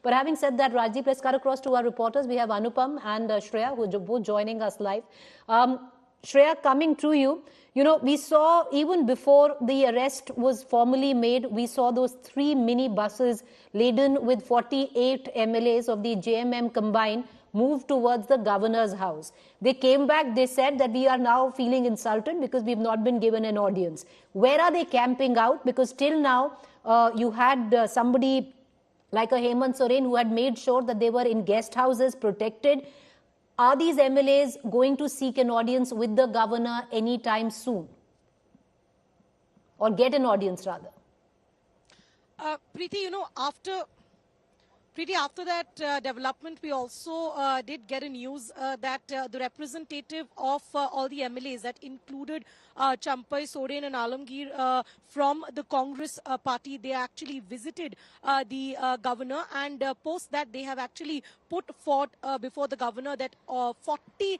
But having said that, Rajdeep, let's cut across to our reporters. We have Anupam and Shreya, who are both joining us live. Shreya, coming to you, we saw even before the arrest was formally made, we saw those 3 mini buses laden with 48 MLAs of the JMM combined move towards the governor's house. They came back, they said that we are now feeling insulted because we've not been given an audience. Where are they camping out? Because till now, you had somebody like a Hemant Soren who had made sure that they were in guest houses, protected. Are these MLAs going to seek an audience with the governor anytime soon? Or get an audience rather? Preeti, after that development, we also did get a news that the representative of all the MLAs that included Champai, Soren and Alamgir from the Congress party, they actually visited the governor, and post that they have actually put forth before the governor that 43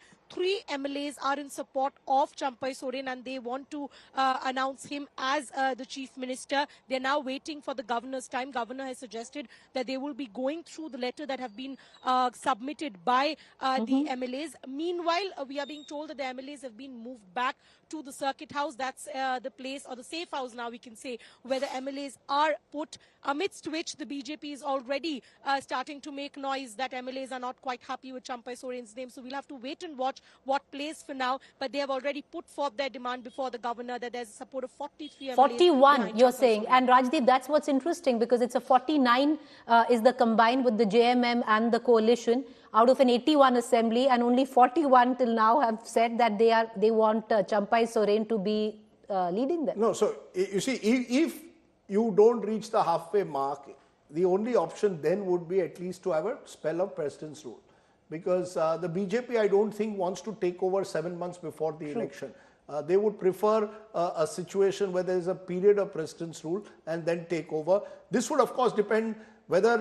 MLAs are in support of Champai Soren and they want to announce him as the chief minister. They're now waiting for the governor's time. Governor has suggested that they will be going through the letter that have been submitted by the MLAs. Meanwhile, we are being told that the MLAs have been moved back to the circuit house. That's the place, or the safe house now we can say, where the MLAs are put, amidst which the BJP is already starting to make noise that MLAs are not quite happy with Champai Soren's name. So we'll have to wait and watch what plays for now. But they have already put forth their demand before the governor that there's support of 43 MLAs. 41, you're saying. And Rajdeep, that's what's interesting, because it's a 49 is the combined with the JMM and the coalition out of an 81 assembly, and only 41 till now have said that they want Champai Soren to be leading them. No, so you see, if you don't reach the halfway mark, the only option then would be at least to have a spell of president's rule. Because the BJP, I don't think, wants to take over 7 months before the election. They would prefer a situation where there is a period of president's rule and then take over. This would, of course, depend whether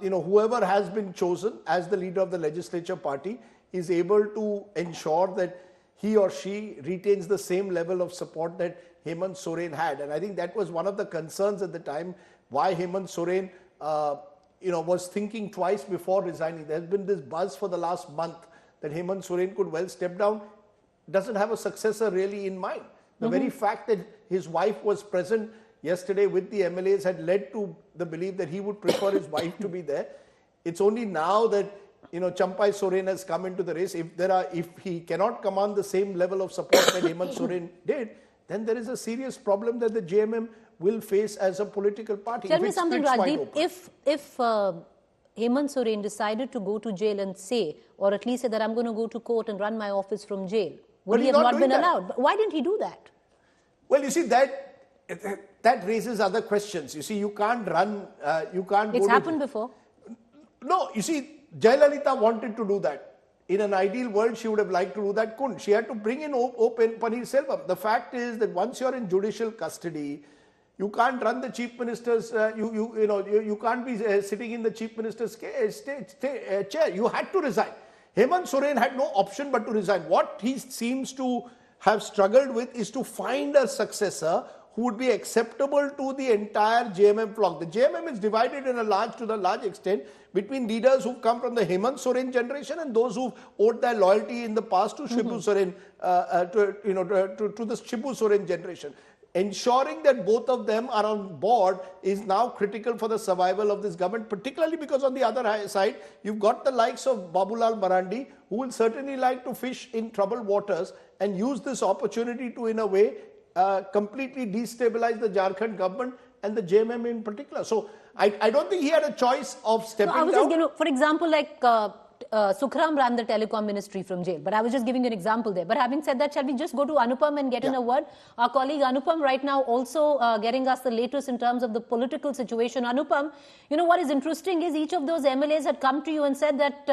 whoever has been chosen as the leader of the legislature party is able to ensure that he or she retains the same level of support that Hemant Soren had. And I think that was one of the concerns at the time, why Hemant Soren was thinking twice before resigning. There's been this buzz for the last month that Hemant Soren could well step down. Doesn't have a successor really in mind. The very fact that his wife was present yesterday with the MLAs had led to the belief that he would prefer his wife to be there. It's only now that Champai Soren has come into the race. If he cannot command the same level of support that Hemant Soren did, then there is a serious problem that the JMM will face as a political party. Tell me something, Rajdeep. If Hemant Soren decided to go to jail and say, or at least say that I'm going to go to court and run my office from jail, would he have not been allowed? Why didn't he do that? Well, you see, that raises other questions. You see, you can't run, It's happened before. No, you see, Jayalalitha wanted to do that. In an ideal world, she would have liked to do that, couldn't. She had to bring in open Paneerselvam. The fact is that once you're in judicial custody, you can't run the chief minister's, you can't be sitting in the chief minister's chair. You had to resign. Hemant Soren had no option but to resign. What he seems to have struggled with is to find a successor who would be acceptable to the entire JMM flock. The JMM is divided to a large extent between leaders who've come from the Hemant Soren generation and those who've owed their loyalty in the past to Shibu Soren, to the Shibu Soren generation. Ensuring that both of them are on board is now critical for the survival of this government, particularly because on the other side, you've got the likes of Babulal Marandi, who will certainly like to fish in troubled waters and use this opportunity to, in a way, completely destabilize the Jharkhand government and the JMM in particular. So I don't think he had a choice of stepping down. Just, for example, like Sukhram ran the telecom ministry from jail, but I was just giving you an example there. But having said that, shall we just go to Anupam and get in a word? Our colleague Anupam right now also getting us the latest in terms of the political situation. Anupam, what is interesting is each of those MLAs had come to you and said that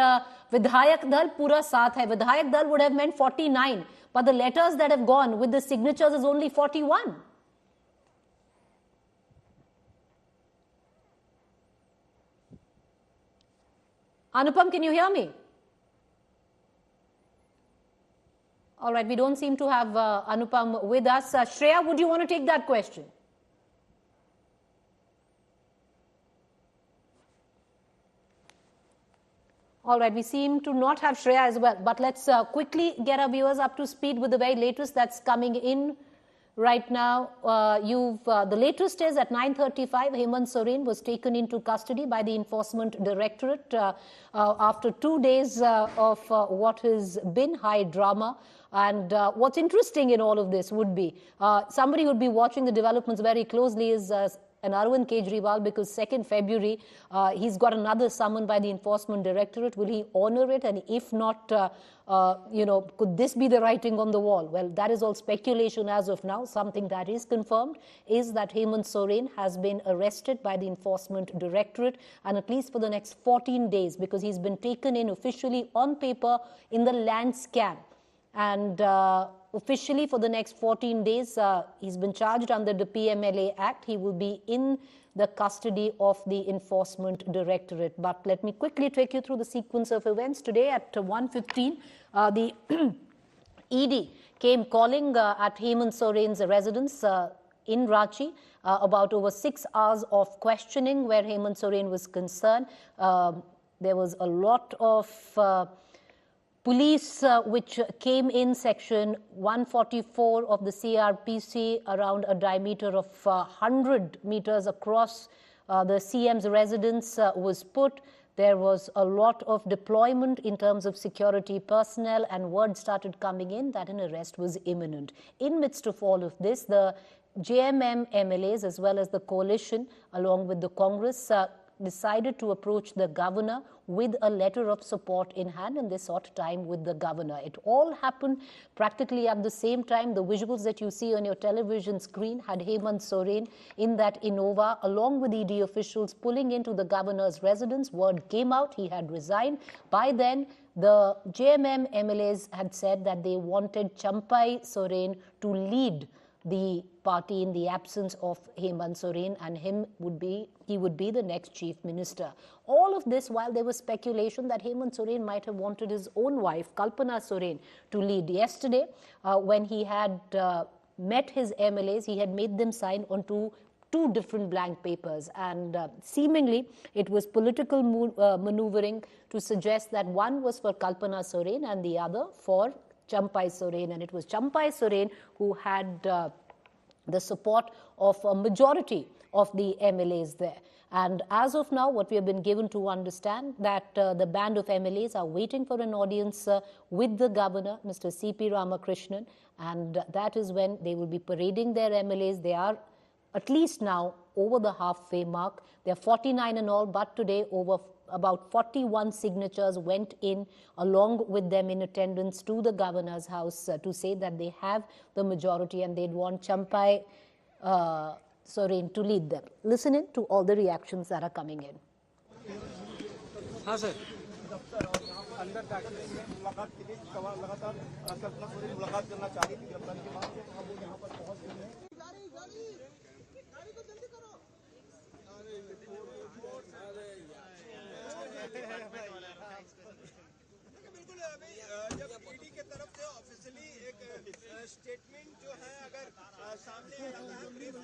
Vidhayak Dal pura saath hai. Vidhayak Dal would have meant 49, but the letters that have gone with the signatures is only 41. Anupam, can you hear me? All right, we don't seem to have Anupam with us. Shreya, would you want to take that question? All right, we seem to not have Shreya as well, but let's quickly get our viewers up to speed with the very latest that's coming in right now. The latest is at 9:35, Hemant Soren was taken into custody by the Enforcement Directorate after 2 days of what has been high drama. And what's interesting in all of this would be, somebody who would be watching the developments very closely is and Arvind Kejriwal, because 2nd February, he's got another summon by the Enforcement Directorate. Will he honor it? And if not, could this be the writing on the wall? Well, that is all speculation as of now. Something that is confirmed is that Hemant Soren has been arrested by the Enforcement Directorate, and at least for the next 14 days, because he's been taken in officially on paper in the land scam. And officially for the next 14 days, he's been charged under the PMLA Act. He will be in the custody of the Enforcement Directorate. But let me quickly take you through the sequence of events. Today at 1:15, the ED came calling at Hemant Soren's residence in Ranchi about over 6 hours of questioning where Hemant Soren was concerned. There was a lot of police which came in section 144 of the CRPC around a diameter of 100 meters across the CM's residence was put. There was a lot of deployment in terms of security personnel, and word started coming in that an arrest was imminent. In midst of all of this, the JMM MLAs as well as the coalition along with the Congress decided to approach the governor with a letter of support in hand, and they sought time with the governor. It all happened practically at the same time. The visuals that you see on your television screen had Hemant Soren in that Innova along with ED officials pulling into the governor's residence. Word came out he had resigned. By then, the JMM MLAs had said that they wanted Champai Soren to lead the party in the absence of Hemant Soren, and he would be the next chief minister. All of this while there was speculation that Hemant Soren might have wanted his own wife, Kalpana Soren, to lead. Yesterday, when he had met his MLAs, he had made them sign onto two different blank papers, and seemingly it was political maneuvering to suggest that one was for Kalpana Soren and the other for Champai Soren, and it was Champai Soren who had the support of a majority of the MLAs there. And as of now, what we have been given to understand that the band of MLAs are waiting for an audience with the governor, Mr. C.P. Ramakrishnan, and that is when they will be parading their MLAs. They are at least now over the halfway mark. There are 49 in all, but today over about 41 signatures went in along with them in attendance to the governor's house to say that they have the majority and they'd want Champai Soren to lead them. Listen in to all the reactions that are coming in. हाँ sir बिल्कुल अभी जब ED के तरफ से officially एक statement जो है अगर सामने आता है ब्रीफ